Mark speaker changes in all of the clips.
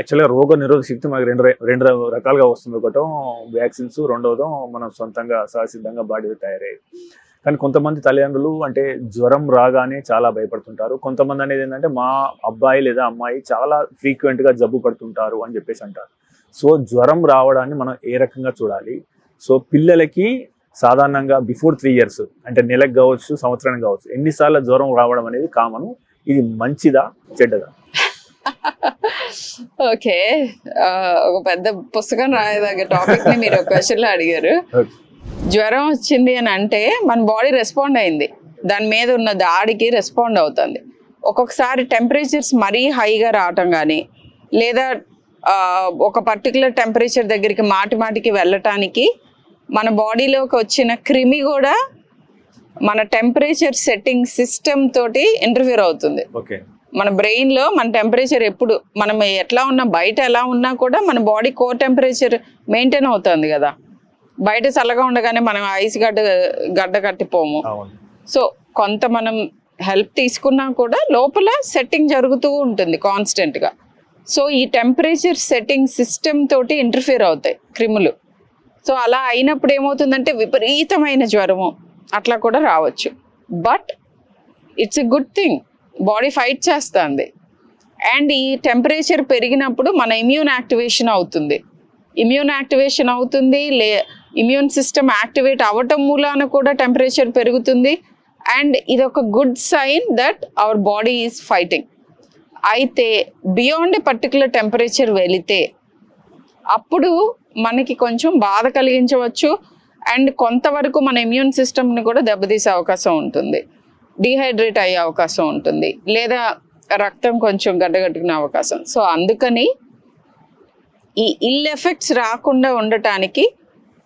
Speaker 1: యాక్చువల్గా రోగ నిరోధక శక్తి మనకి రెండు రకాలుగా వస్తుంది. ఒకటం వ్యాక్సిన్స్, రెండవదో మనం సొంతంగా సహసిద్ధంగా బాడీలో తయారయ్యేది. కానీ కొంతమంది తల్లిదండ్రులు అంటే జ్వరం రాగానే చాలా భయపడుతుంటారు. కొంతమంది అనేది ఏంటంటే మా అబ్బాయి లేదా అమ్మాయి చాలా ఫ్రీక్వెంట్గా జబ్బు పడుతుంటారు అని చెప్పేసి అంటారు. సో జ్వరం రావడాన్ని మనం ఏ రకంగా చూడాలి? సో పిల్లలకి సాధారణంగా బిఫోర్ 3 years అంటే నెలకు కావచ్చు, సంవత్సరానికి కావచ్చు, ఎన్నిసార్లు జ్వరం రావడం అనేది కామన్. ఇది మంచిదా చెడ్డదా?
Speaker 2: ఓకే, ఒక పెద్ద పుస్తకం రాయదగ్గ టాపిక్ ని మీరు ఒక క్వశ్చన్ లో అడిగారు. జ్వరం వచ్చింది అని అంటే మన బాడీ రెస్పాండ్ అయింది, దాని మీద ఉన్న దాడికి రెస్పాండ్ అవుతుంది. ఒక్కొక్కసారి టెంపరేచర్స్ మరీ హైగా రావటం కానీ, లేదా ఒక పర్టికులర్ టెంపరేచర్ దగ్గరికి మాటికి వెళ్ళటానికి మన బాడీలోకి వచ్చిన క్రిమి కూడా మన టెంపరేచర్ సెట్టింగ్ సిస్టమ్ తోటి ఇంటర్ఫియర్ అవుతుంది. మన బ్రెయిన్లో మన టెంపరేచర్ ఎప్పుడు మనం ఎట్లా ఉన్నా, బయట ఎలా ఉన్నా కూడా మన బాడీ కోర్ టెంపరేచర్ మెయింటైన్ అవుతుంది కదా. బయట చల్లగా ఉండగానే మనం ఐస్ గడ్డ కట్టిపోము. సో కొంత మనం హెల్ప్ తీసుకున్నా కూడా లోపల సెట్టింగ్ జరుగుతూ ఉంటుంది కాన్స్టెంట్గా. సో ఈ టెంపరేచర్ సెట్టింగ్ సిస్టమ్ తోటి ఇంటర్ఫియర్ అవుతాయి క్రిములు. సో అలా అయినప్పుడు ఏమవుతుందంటే విపరీతమైన జ్వరము అట్లా కూడా రావచ్చు. But it's a good thing, body fight చేస్తుంది. అండ్ ఈ టెంపరేచర్ పెరిగినప్పుడు మన ఇమ్యూన్ యాక్టివేషన్ అవుతుంది. ఇమ్యూన్ సిస్టమ్ యాక్టివేట్ అవ్వటం మూలాన కూడా టెంపరేచర్ పెరుగుతుంది. అండ్ ఇది ఒక good sign that our body is fighting. అయితే బియాండ్ ఎ పర్టికులర్ టెంపరేచర్ వెళితే అప్పుడు మనకి కొంచెం బాధ కలిగించవచ్చు. అండ్ కొంతవరకు మన ఇమ్యూన్ సిస్టమ్ని కూడా దెబ్బతీసే అవకాశం ఉంటుంది, డిహైడ్రేట్ అయ్యే అవకాశం ఉంటుంది, లేదా రక్తం కొంచెం గడ్డగట్టుకునే అవకాశం. సో అందుకని ఈ ఇల్ ఎఫెక్ట్స్ రాకుండా ఉండటానికి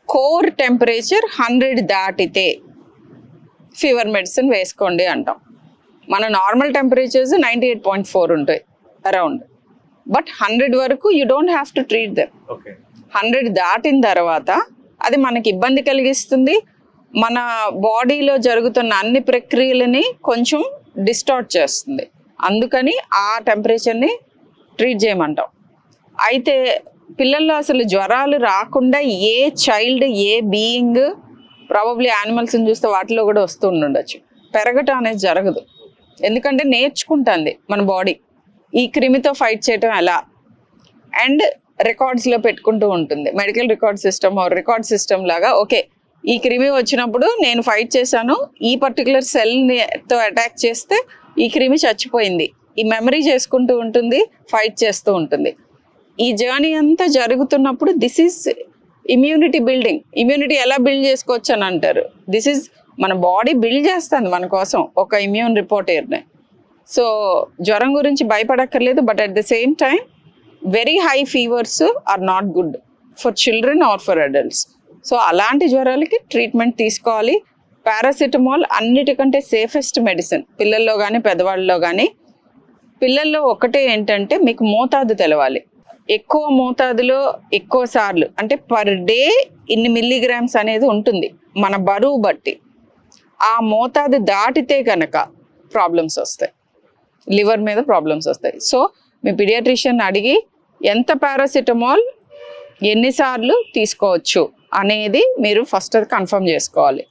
Speaker 2: కోర్ టెంపరేచర్ 100 దాటితే ఫీవర్ మెడిసిన్ వేసుకోండి అంటాం. మన నార్మల్ టెంపరేచర్స్ 98.4 ఉంటాయి అరౌండ్. బట్ 100 వరకు you don't have to treat them. 100 దాటిన తర్వాత అది మనకి ఇబ్బంది కలిగిస్తుంది, మన బాడీలో జరుగుతున్న అన్ని ప్రక్రియలని కొంచెం డిస్టార్ట్ చేస్తుంది. అందుకని ఆ టెంపరేచర్ని ట్రీట్ చేయమంటాం. అయితే పిల్లల్లో అసలు జ్వరాలు రాకుండా a child, a being, probably యానిమల్స్ని చూస్తే వాటిలో కూడా వస్తూ ఉండొచ్చు, పెరగటం అనేది జరగదు. ఎందుకంటే నేర్చుకుంటుంది మన బాడీ ఈ క్రిమితో ఫైట్ చేయటం ఎలా. అండ్ రికార్డ్స్లో పెట్టుకుంటూ ఉంటుంది, మెడికల్ రికార్డ్ సిస్టమ్ లాగా. ఓకే, ఈ క్రిమి వచ్చినప్పుడు నేను ఫైట్ చేశాను, ఈ పర్టికులర్ సెల్తో అటాక్ చేస్తే ఈ క్రిమి చచ్చిపోయింది, ఈ మెమరీ చేసుకుంటూ ఉంటుంది, ఫైట్ చేస్తూ ఉంటుంది. ఈ జర్నీ అంతా జరుగుతున్నప్పుడు this is immunity building. Immunity ఎలా బిల్డ్ చేసుకోవచ్చు అని అంటారు. దిస్ ఈజ్ మన బాడీ బిల్డ్ చేస్తుంది మన కోసం ఒక ఇమ్యూన్ రిపోర్టర్ని. సో జ్వరం గురించి భయపడక్కర్లేదు. But at the same time very high fevers are not good for children or for adults. So అలాంటి జ్వరాలకి ట్రీట్మెంట్ తీసుకోవాలి. పారాసిటమాల్ అన్నిటికంటే సేఫెస్ట్ మెడిసిన్ పిల్లల్లో కానీ పెద్దవాళ్ళలో కానీ. పిల్లల్లో ఒకటే ఏంటంటే మీకు మోతాదు తెలవాలి. ఎక్కువ మోతాదులో ఎక్కువ సార్లు అంటే పర్ డే ఇన్ని మిల్లీగ్రామ్స్ అనేది ఉంటుంది మన బరువు బట్టి. ఆ మోతాదు దాటితే కనుక ప్రాబ్లమ్స్ వస్తాయి, లివర్ మీద ప్రాబ్లమ్స్ వస్తాయి. సో మీ పీడియాట్రిషియన్ అడిగి ఎంత పారాసిటమాల్ ఎన్నిసార్లు తీసుకోవచ్చు అనేది మీరు ఫస్ట్ అది కన్ఫర్మ్ చేసుకోవాలి.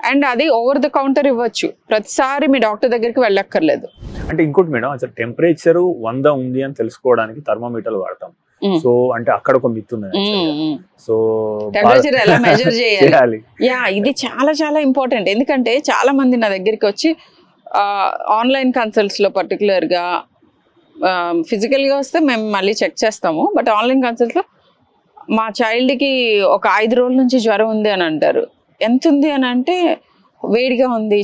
Speaker 2: అండ్ అది ఓవర్ ద కౌంటర్ ఇవ్వచ్చు, ప్రతిసారి మీ డాక్టర్ దగ్గరికి వెళ్ళక్కర్లేదు.
Speaker 1: అంటే ఇంకోటి మేడం, అసలు టెంపరేచర్ 100 ఉంది అని తెలుసుకోవడానికి థర్మోమీటర్లు వాడతాం. సో అంటే అక్కడ ఒక మిత్ ఉంది. సో
Speaker 2: టెంపరేచర్ ఎలా మెజర్ చేయాలి? ఇది చాలా చాలా ఇంపార్టెంట్. ఎందుకంటే చాలా మంది నా దగ్గరికి వచ్చి ఆన్లైన్ కన్సల్ట్స్లో పర్టికులర్గా, ఫిజికల్గా వస్తే మేము మళ్ళీ చెక్ చేస్తాము, బట్ ఆన్లైన్ కన్సల్ట్లో మా చైల్డ్కి ఒక 5 రోజుల నుంచి జ్వరం ఉంది అని అంటారు. ఎంత ఉంది అని అంటే వేడిగా ఉంది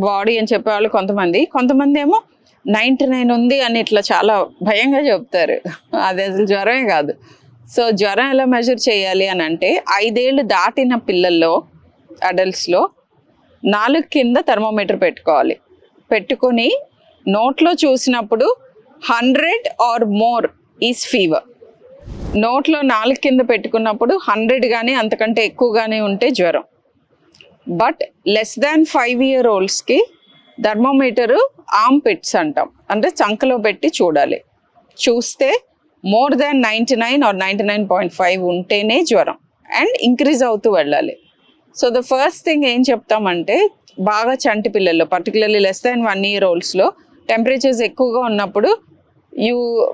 Speaker 2: బాడీ అని చెప్పేవాళ్ళు కొంతమంది ఏమో 99 ఉంది అని ఇట్లా చాలా భయంగా చెప్తారు. అది అసలు జ్వరమే కాదు. సో జ్వరం ఎలా మెజర్ చేయాలి అని అంటే 5 ఏళ్ళు దాటిన పిల్లల్లో, అడల్ట్స్లో 4 కింద థర్మోమీటర్ పెట్టుకోవాలి. పెట్టుకొని నోట్లో చూసినప్పుడు 100 ఆర్ మోర్ ఈజ్ ఫీవర్. నోట్లో 4 కింద పెట్టుకున్నప్పుడు 100 కానీ అంతకంటే ఎక్కువగానే ఉంటే జ్వరం. బట్ లెస్ దాన్ 5 year oldsకి థర్మోమీటరు ఆర్మ్ పిట్స్ అంటాం, అంటే చంకలో పెట్టి చూడాలి. చూస్తే మోర్ దాన్ 99 ఆర్ 99.5 ఉంటేనే జ్వరం, అండ్ ఇంక్రీజ్ అవుతూ వెళ్ళాలి. సో ద ఫస్ట్ థింగ్ ఏం చెప్తామంటే, బాగా చంటి పిల్లల్లో పర్టికులర్లీ లెస్ దాన్ 1 year oldsలో టెంపరేచర్స్ ఎక్కువగా ఉన్నప్పుడు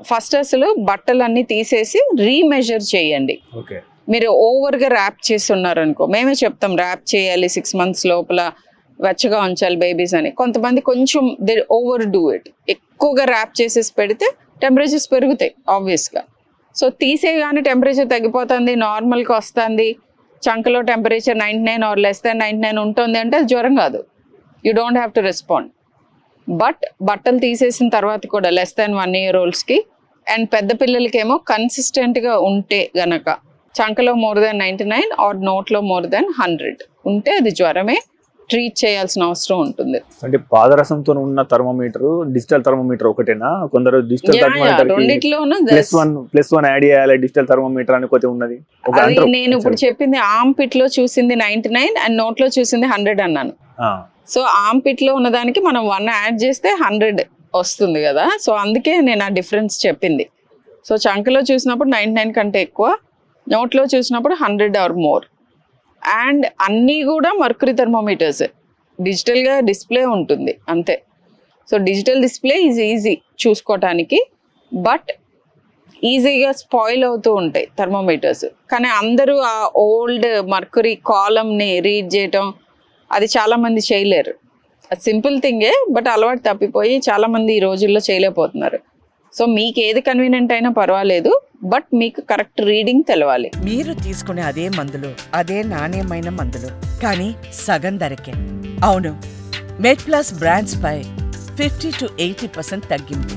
Speaker 2: ఫస్ట్ అసలు బట్టలన్నీ తీసేసి రీమెజర్ చేయండి.
Speaker 1: ఓకే,
Speaker 2: మీరు ఓవర్గా ర్యాప్ చేసి ఉన్నారనుకో, మేమే చెప్తాం ర్యాప్ చేయాలి 6 months లోపల, వెచ్చగా ఉంచాలి బేబీస్ అని. కొంతమంది కొంచెం దే ఓవర్ డూ ఇట్, ఎక్కువగా ర్యాప్ చేసేసి పెడితే టెంపరేచర్స్ పెరుగుతాయి ఆబ్వియస్గా. సో తీసేగానే టెంపరేచర్ తగ్గిపోతుంది, నార్మల్కి వస్తుంది, చంకలో టెంపరేచర్ 99 ఆర్ లెస్ దాన్ 99 ఉంటుంది అంటే అది జ్వరం కాదు. You don't have to respond. But బట్టలు తీసేసిన తర్వాత కూడా లెస్ దాన్ 1 year oldsకి అండ్ పెద్ద పిల్లలకేమో కన్సిస్టెంట్గా ఉంటే గనక చంకలో మోర్ దాన్ 99 ఆర్ నోట్లో మోర్ దాన్ 100 ఉంటే అది జ్వరమే, ట్రీట్ చేయాల్సిన అవసరం ఉంటుంది.
Speaker 1: అంటే పాదరసంతో ఉన్న థర్మోమీటర్, డిజిటల్ థర్మోమీటర్ ఒకటేనా? కొందరు డిజిటల్ థర్మోమీటర్
Speaker 2: రెండిట్లోనూ
Speaker 1: +1 యాడ్ చేయాలి, డిజిటల్ థర్మోమీటర్ అని కొద్ది ఉన్నది.
Speaker 2: నేను ఇప్పుడు చెప్పింది ఆర్మ్ పిట్ లో చూసింది 99 అండ్ నోట్లో చూసింది 100 అన్నాను. సో ఆర్మ్ పిట్ లో ఉన్నదానికి మనం 1 యాడ్ చేస్తే 100 వస్తుంది కదా. సో అందుకే నేను ఆ డిఫరెన్స్ చెప్పింది. సో చంకలో చూసినప్పుడు 99 కంటే ఎక్కువ, నోట్లో చూసినప్పుడు 100 ఆర్ మోర్. అండ్ అన్నీ కూడా మర్క్యూరీ థర్మోమీటర్స్, డిజిటల్గా డిస్ప్లే ఉంటుంది అంతే. So digital display is easy చూసుకోవటానికి, బట్ ఈజీగా స్పాయిల్ అవుతూ ఉంటాయి థర్మోమీటర్స్. కానీ అందరూ ఆ ఓల్డ్ మర్క్యూరీ కాలంని రీడ్ చేయటం అది చాలామంది చేయలేరు. అది సింపుల్ థింగే, బట్ అలవాటు తప్పిపోయి చాలామంది ఈ రోజుల్లో చేయలేకపోతున్నారు. సో మీకు ఏది కన్వీనియంట్ అయినా పర్వాలేదు, బట్ మీకు కరెక్ట్ రీడింగ్ తెలవాలి.
Speaker 3: మీరు తీసుకునే అదే మందులు, అదే నాణ్యమైన మందులు, కానీ సగం ధరకే. అవును, మెడ్ ప్లస్ బ్రాండ్స్ పై 50 to 80% తగ్గింపు.